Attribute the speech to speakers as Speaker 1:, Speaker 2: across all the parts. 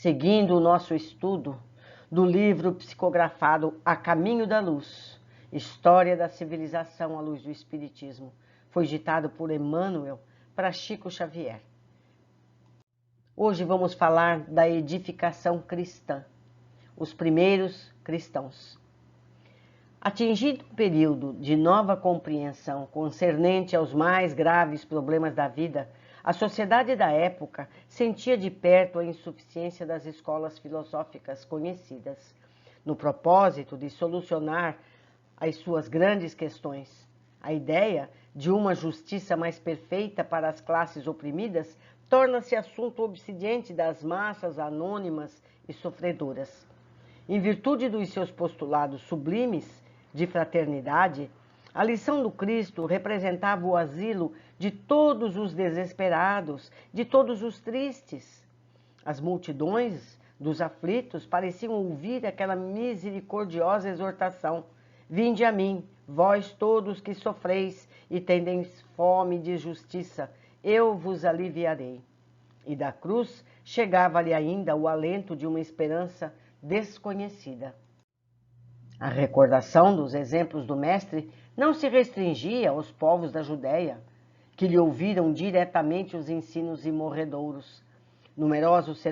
Speaker 1: Seguindo o nosso estudo do livro psicografado A Caminho da Luz, História da Civilização à Luz do Espiritismo, foi ditado por Emmanuel para Chico Xavier. Hoje vamos falar da edificação cristã, os primeiros cristãos. Atingido um período de nova compreensão concernente aos mais graves problemas da vida, a sociedade da época sentia de perto a insuficiência das escolas filosóficas conhecidas, no propósito de solucionar as suas grandes questões. A ideia de uma justiça mais perfeita para as classes oprimidas torna-se assunto obsidiante das massas anônimas e sofredoras. Em virtude dos seus postulados sublimes de fraternidade, a lição do Cristo representava o asilo de todos os desesperados, de todos os tristes. As multidões dos aflitos pareciam ouvir aquela misericordiosa exortação: vinde a mim, vós todos que sofreis e tendeis fome de justiça, eu vos aliviarei. E da cruz chegava-lhe ainda o alento de uma esperança desconhecida. A recordação dos exemplos do Mestre não se restringia aos povos da Judéia, que lhe ouviram diretamente os ensinos imorredouros. Numerosos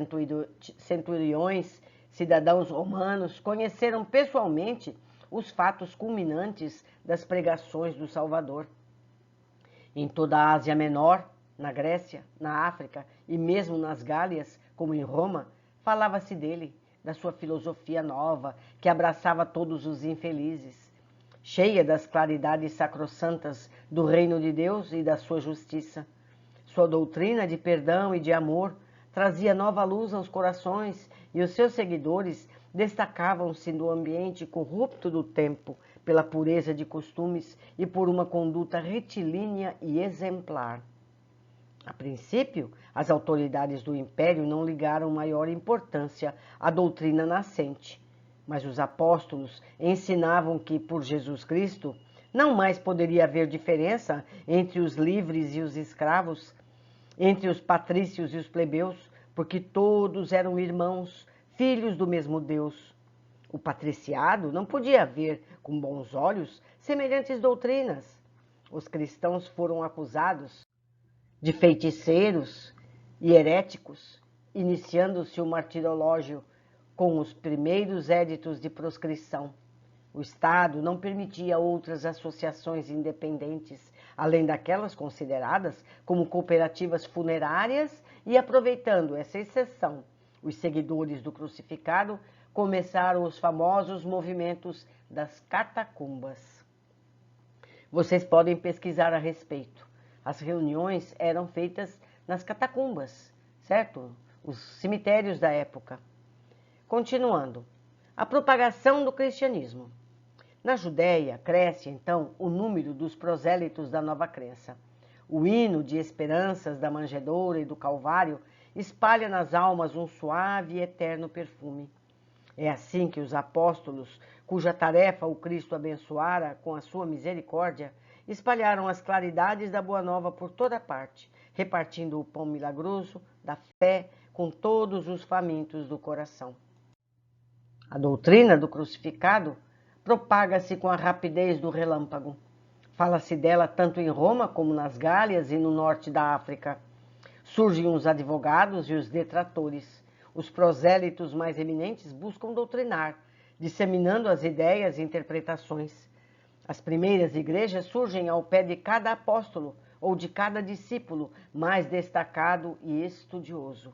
Speaker 1: centuriões, cidadãos romanos, conheceram pessoalmente os fatos culminantes das pregações do Salvador. Em toda a Ásia Menor, na Grécia, na África e mesmo nas Gálias, como em Roma, falava-se dele, da sua filosofia nova, que abraçava todos os infelizes, cheia das claridades sacrossantas do reino de Deus e da sua justiça. Sua doutrina de perdão e de amor trazia nova luz aos corações e os seus seguidores destacavam-se no ambiente corrupto do tempo pela pureza de costumes e por uma conduta retilínea e exemplar. A princípio, as autoridades do império não ligaram maior importância à doutrina nascente, mas os apóstolos ensinavam que, por Jesus Cristo, não mais poderia haver diferença entre os livres e os escravos, entre os patrícios e os plebeus, porque todos eram irmãos, filhos do mesmo Deus. O patriciado não podia ver com bons olhos semelhantes doutrinas. Os cristãos foram acusados de feiticeiros e heréticos, iniciando-se o martirológio com os primeiros éditos de proscrição. O Estado não permitia outras associações independentes, além daquelas consideradas como cooperativas funerárias, e aproveitando essa exceção, os seguidores do crucificado começaram os famosos movimentos das catacumbas. Vocês podem pesquisar a respeito. As reuniões eram feitas nas catacumbas, certo? Os cemitérios da época. Continuando, a propagação do cristianismo. Na Judéia, cresce, então, o número dos prosélitos da nova crença. O hino de esperanças da manjedoura e do Calvário espalha nas almas um suave e eterno perfume. É assim que os apóstolos, cuja tarefa o Cristo abençoara com a sua misericórdia, espalharam as claridades da Boa Nova por toda parte, repartindo o pão milagroso da fé com todos os famintos do coração. A doutrina do crucificado propaga-se com a rapidez do relâmpago. Fala-se dela tanto em Roma como nas Gálias e no norte da África. Surgem os advogados e os detratores. Os prosélitos mais eminentes buscam doutrinar, disseminando as ideias e interpretações. As primeiras igrejas surgem ao pé de cada apóstolo ou de cada discípulo mais destacado e estudioso.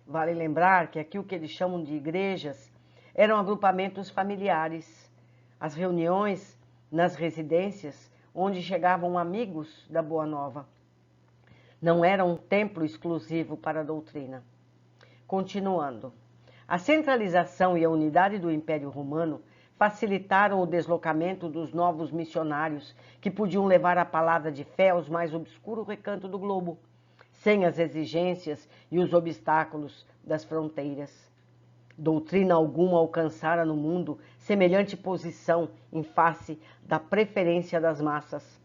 Speaker 1: Vale lembrar que aqui o que eles chamam de igrejas eram agrupamentos familiares, as reuniões nas residências onde chegavam amigos da Boa Nova. Não era um templo exclusivo para a doutrina. Continuando, a centralização e a unidade do Império Romano facilitaram o deslocamento dos novos missionários que podiam levar a palavra de fé aos mais obscuros recantos do globo, sem as exigências e os obstáculos das fronteiras. Doutrina alguma alcançara no mundo semelhante posição em face da preferência das massas.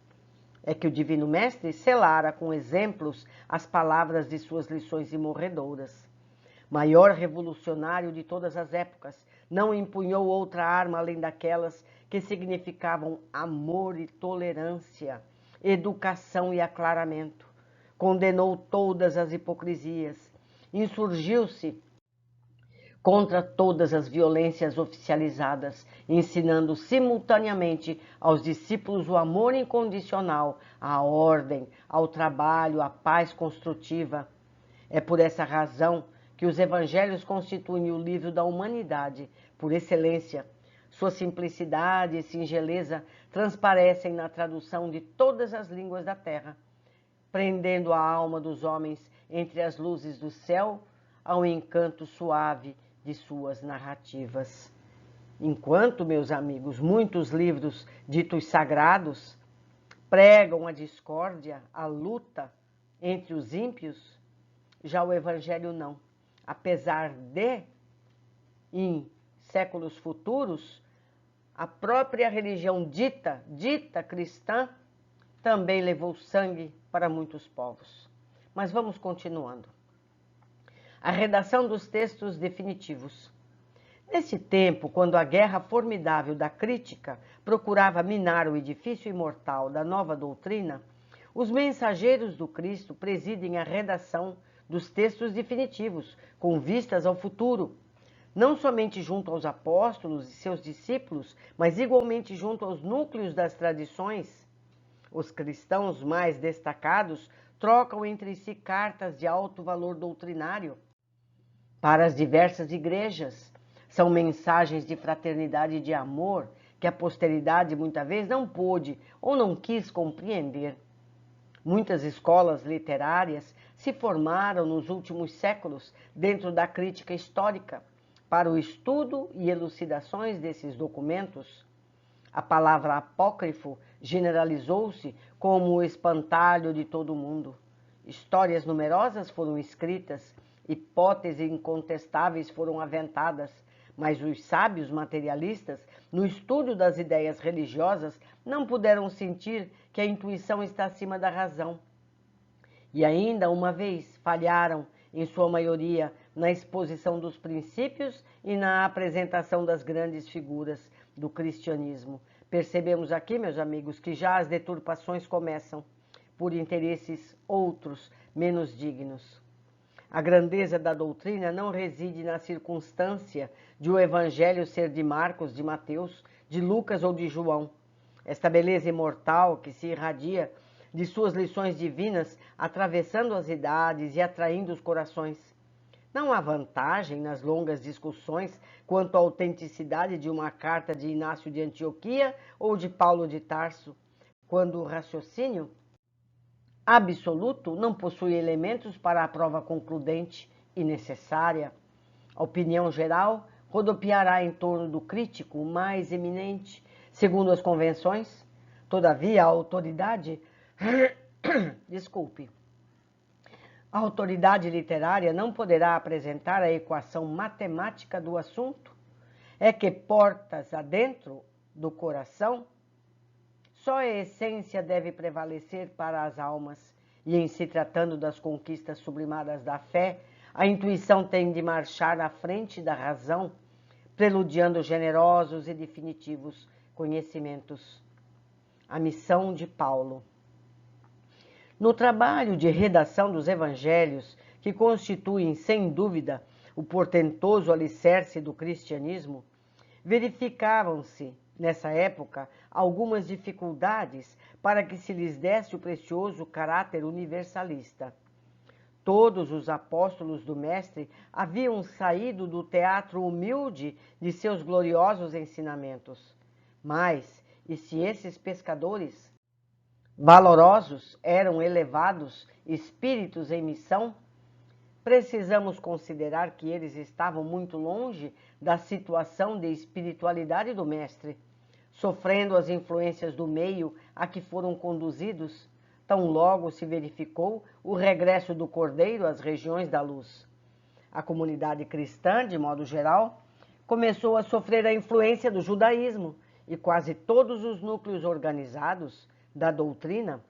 Speaker 1: É que o Divino Mestre selara com exemplos as palavras de suas lições imorredouras. maior revolucionário de todas as épocas, não empunhou outra arma além daquelas que significavam amor e tolerância, educação e aclaramento. Condenou todas as hipocrisias, insurgiu-se contra todas as violências oficializadas, ensinando simultaneamente aos discípulos o amor incondicional, a ordem, ao trabalho, a paz construtiva. É por essa razão que os evangelhos constituem o livro da humanidade, por excelência. Sua simplicidade e singeleza transparecem na tradução de todas as línguas da terra, prendendo a alma dos homens entre as luzes do céu ao encanto suave de suas narrativas. Enquanto, meus amigos, muitos livros ditos sagrados pregam a discórdia, a luta entre os ímpios, já o Evangelho não. Apesar de, em séculos futuros, a própria religião dita cristã também levou sangue para muitos povos. Mas vamos continuando. A redação dos textos definitivos. Nesse tempo, quando a guerra formidável da crítica procurava minar o edifício imortal da nova doutrina, os mensageiros do Cristo presidem a redação dos textos definitivos, com vistas ao futuro, não somente junto aos apóstolos e seus discípulos, mas igualmente junto aos núcleos das tradições. Os cristãos mais destacados trocam entre si cartas de alto valor doutrinário para as diversas igrejas. São mensagens de fraternidade e de amor que a posteridade muitas vezes não pôde ou não quis compreender. Muitas escolas literárias se formaram nos últimos séculos dentro da crítica histórica para o estudo e elucidações desses documentos. A palavra apócrifo generalizou-se como o espantalho de todo mundo. Histórias numerosas foram escritas, hipóteses incontestáveis foram aventadas, mas os sábios materialistas, no estudo das ideias religiosas, não puderam sentir que a intuição está acima da razão. E ainda uma vez falharam, em sua maioria, na exposição dos princípios e na apresentação das grandes figuras do cristianismo. Percebemos aqui, meus amigos, que já as deturpações começam por interesses outros, menos dignos. A grandeza da doutrina não reside na circunstância de o evangelho ser de Marcos, de Mateus, de Lucas ou de João. Esta beleza imortal que se irradia de suas lições divinas, atravessando as idades e atraindo os corações. Não há vantagem nas longas discussões quanto à autenticidade de uma carta de Inácio de Antioquia ou de Paulo de Tarso, quando o raciocínio absoluto não possui elementos para a prova concludente e necessária. A opinião geral rodopiará em torno do crítico mais eminente, segundo as convenções. Todavia, a autoridade a autoridade literária não poderá apresentar a equação matemática do assunto. É que portas adentro do coração, só a essência deve prevalecer para as almas, e em se tratando das conquistas sublimadas da fé, a intuição tem de marchar à frente da razão, preludiando generosos e definitivos conhecimentos. A missão de Paulo. No trabalho de redação dos evangelhos, que constituem, sem dúvida, o portentoso alicerce do cristianismo, verificavam-se, nessa época, algumas dificuldades para que se lhes desse o precioso caráter universalista. Todos os apóstolos do Mestre haviam saído do teatro humilde de seus gloriosos ensinamentos. Mas, e se esses pescadores valorosos eram elevados espíritos em missão, precisamos considerar que eles estavam muito longe da situação de espiritualidade do Mestre, sofrendo as influências do meio a que foram conduzidos, tão logo se verificou o regresso do Cordeiro às regiões da luz. A comunidade cristã, de modo geral, começou a sofrer a influência do judaísmo, e quase todos os núcleos organizados da doutrina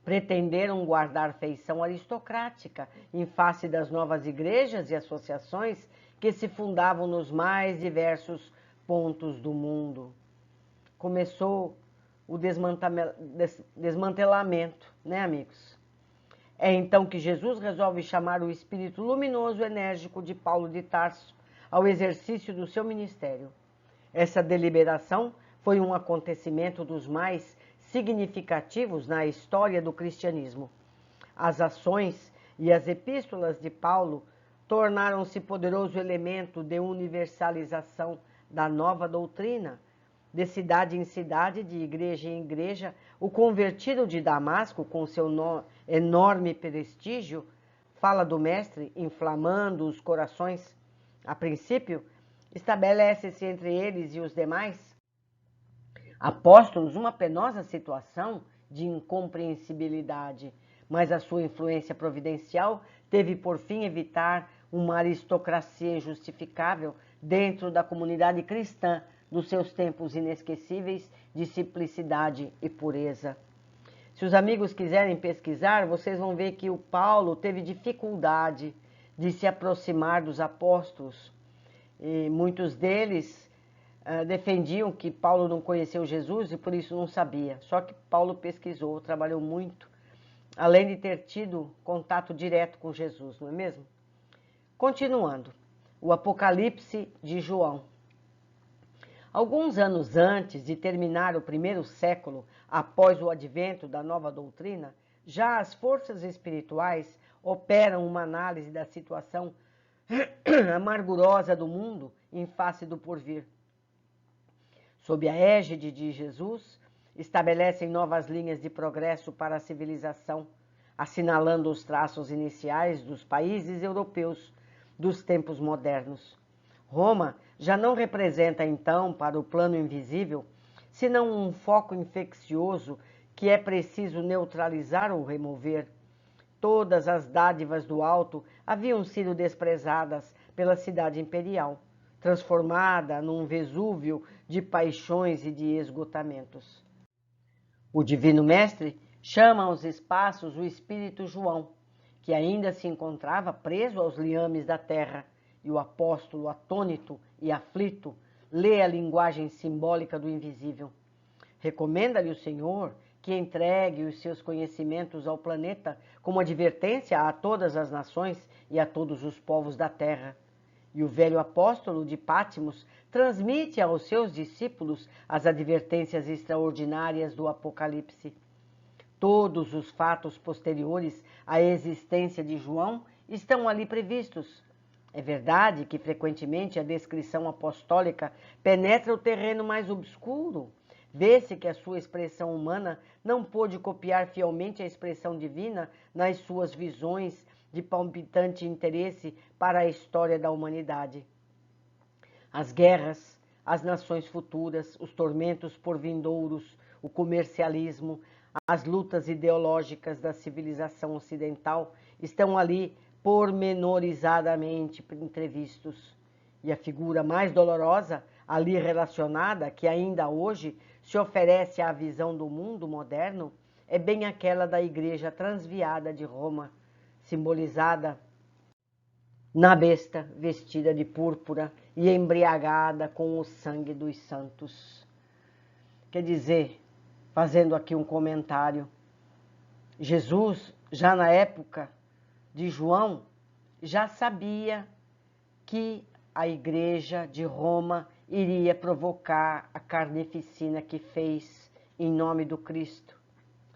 Speaker 1: pretenderam guardar feição aristocrática em face das novas igrejas e associações que se fundavam nos mais diversos pontos do mundo. Começou o desmantelamento, né, amigos? É então que Jesus resolve chamar o espírito luminoso e enérgico de Paulo de Tarso ao exercício do seu ministério. Essa deliberação foi um acontecimento dos mais significativos na história do cristianismo. As ações e as epístolas de Paulo tornaram-se poderoso elemento de universalização da nova doutrina. De cidade em cidade, de igreja em igreja, o convertido de Damasco, com seu enorme prestígio, fala do Mestre, inflamando os corações. A princípio, estabelece-se entre eles e os demais apóstolos uma penosa situação de incompreensibilidade, mas a sua influência providencial teve por fim evitar uma aristocracia injustificável dentro da comunidade cristã dos seus tempos inesquecíveis de simplicidade e pureza. Se os amigos quiserem pesquisar, vocês vão ver que o Paulo teve dificuldade de se aproximar dos apóstolos. E muitos deles defendiam que Paulo não conheceu Jesus e por isso não sabia. Só que Paulo pesquisou, trabalhou muito, além de ter tido contato direto com Jesus, não é mesmo? Continuando, o Apocalipse de João. Alguns anos antes de terminar o primeiro século, após o advento da nova doutrina, já as forças espirituais operam uma análise da situação amargurosa do mundo em face do porvir. Sob a égide de Jesus, estabelecem novas linhas de progresso para a civilização, assinalando os traços iniciais dos países europeus dos tempos modernos. Roma já não representa, então, para o plano invisível, senão um foco infeccioso que é preciso neutralizar ou remover. Todas as dádivas do alto haviam sido desprezadas pela cidade imperial, transformada num Vesúvio de paixões e de esgotamentos. O Divino Mestre chama aos espaços o Espírito João, que ainda se encontrava preso aos liames da terra, e o apóstolo, atônito e aflito, lê a linguagem simbólica do invisível. Recomenda-lhe o Senhor que entregue os seus conhecimentos ao planeta como advertência a todas as nações e a todos os povos da terra. E o velho apóstolo de Patmos transmite aos seus discípulos as advertências extraordinárias do Apocalipse. Todos os fatos posteriores à existência de João estão ali previstos. É verdade que, frequentemente, a descrição apostólica penetra o terreno mais obscuro. Vê-se que a sua expressão humana não pôde copiar fielmente a expressão divina nas suas visões de palpitante interesse para a história da humanidade. As guerras, as nações futuras, os tormentos por vindouros, o comercialismo, as lutas ideológicas da civilização ocidental estão ali pormenorizadamente entrevistos. E a figura mais dolorosa, ali relacionada, que ainda hoje se oferece à visão do mundo moderno, é bem aquela da Igreja transviada de Roma, simbolizada na besta vestida de púrpura e embriagada com o sangue dos santos. Quer dizer, fazendo aqui um comentário, Jesus, já na época de João, já sabia que a Igreja de Roma iria provocar a carnificina que fez em nome do Cristo,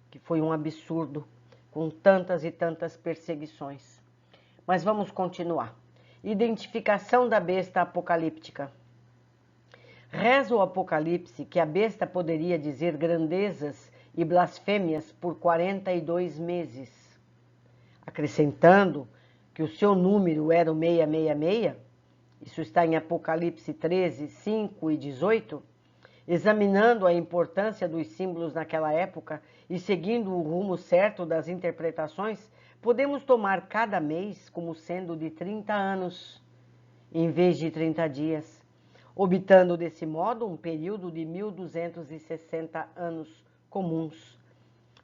Speaker 1: que foi um absurdo, com tantas e tantas perseguições. Mas vamos continuar. Identificação da besta apocalíptica. Reza o Apocalipse que a besta poderia dizer grandezas e blasfêmias por 42 meses, acrescentando que o seu número era o 666, isso está em Apocalipse 13, 5 e 18, examinando a importância dos símbolos naquela época e seguindo o rumo certo das interpretações, podemos tomar cada mês como sendo de 30 anos, em vez de 30 dias, obtando desse modo um período de 1260 anos comuns.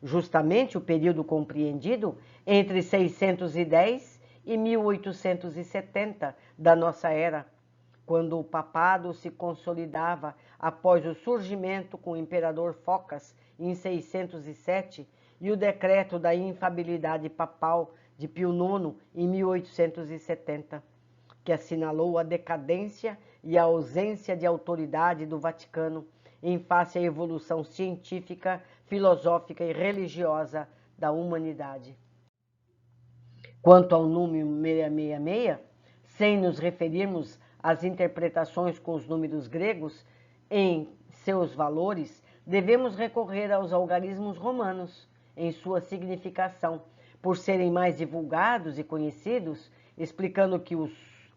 Speaker 1: justamente o período compreendido entre 610 e 1870 da nossa era, quando o papado se consolidava após o surgimento com o imperador Focas em 607 e o decreto da infabilidade papal de Pio IX em 1870, que assinalou a decadência e a ausência de autoridade do Vaticano em face à evolução científica, filosófica e religiosa da humanidade. Quanto ao número 666, sem nos referirmos às interpretações com os números gregos em seus valores, devemos recorrer aos algarismos romanos em sua significação, por serem mais divulgados e conhecidos, explicando que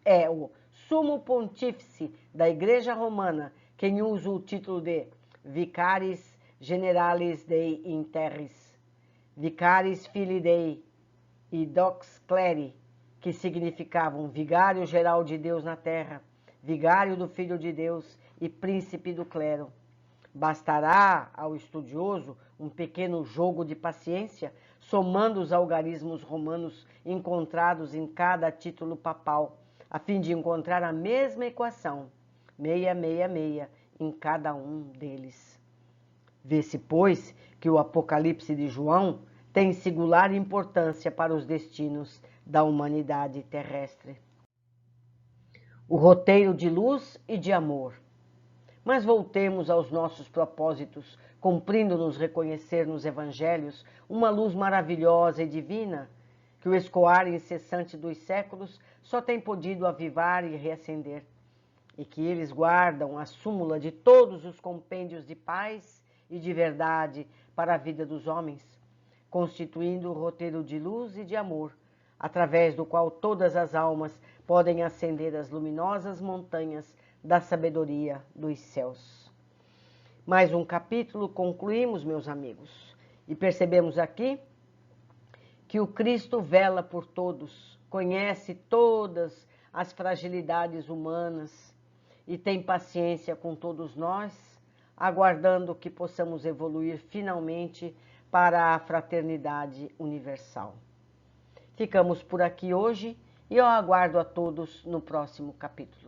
Speaker 1: é o sumo pontífice da Igreja Romana quem usa o título de Vicaris Generalis Dei in Terris, Vicaris Filii Dei e Dox Cleri, que significavam vigário geral de Deus na terra, vigário do Filho de Deus e príncipe do clero. Bastará ao estudioso um pequeno jogo de paciência, somando os algarismos romanos encontrados em cada título papal, a fim de encontrar a mesma equação, 666, em cada um deles. Vê-se, pois, que o Apocalipse de João tem singular importância para os destinos da humanidade terrestre. O roteiro de luz e de amor. Mas voltemos aos nossos propósitos, cumprindo-nos reconhecer nos evangelhos uma luz maravilhosa e divina, que o escoar incessante dos séculos só tem podido avivar e reacender, e que eles guardam a súmula de todos os compêndios de paz e de verdade para a vida dos homens, constituindo o roteiro de luz e de amor, através do qual todas as almas podem ascender as luminosas montanhas da sabedoria dos céus. Mais um capítulo concluímos, meus amigos, e percebemos aqui que o Cristo vela por todos, conhece todas as fragilidades humanas e tem paciência com todos nós, aguardando que possamos evoluir finalmente para a fraternidade universal. Ficamos por aqui hoje e eu aguardo a todos no próximo capítulo.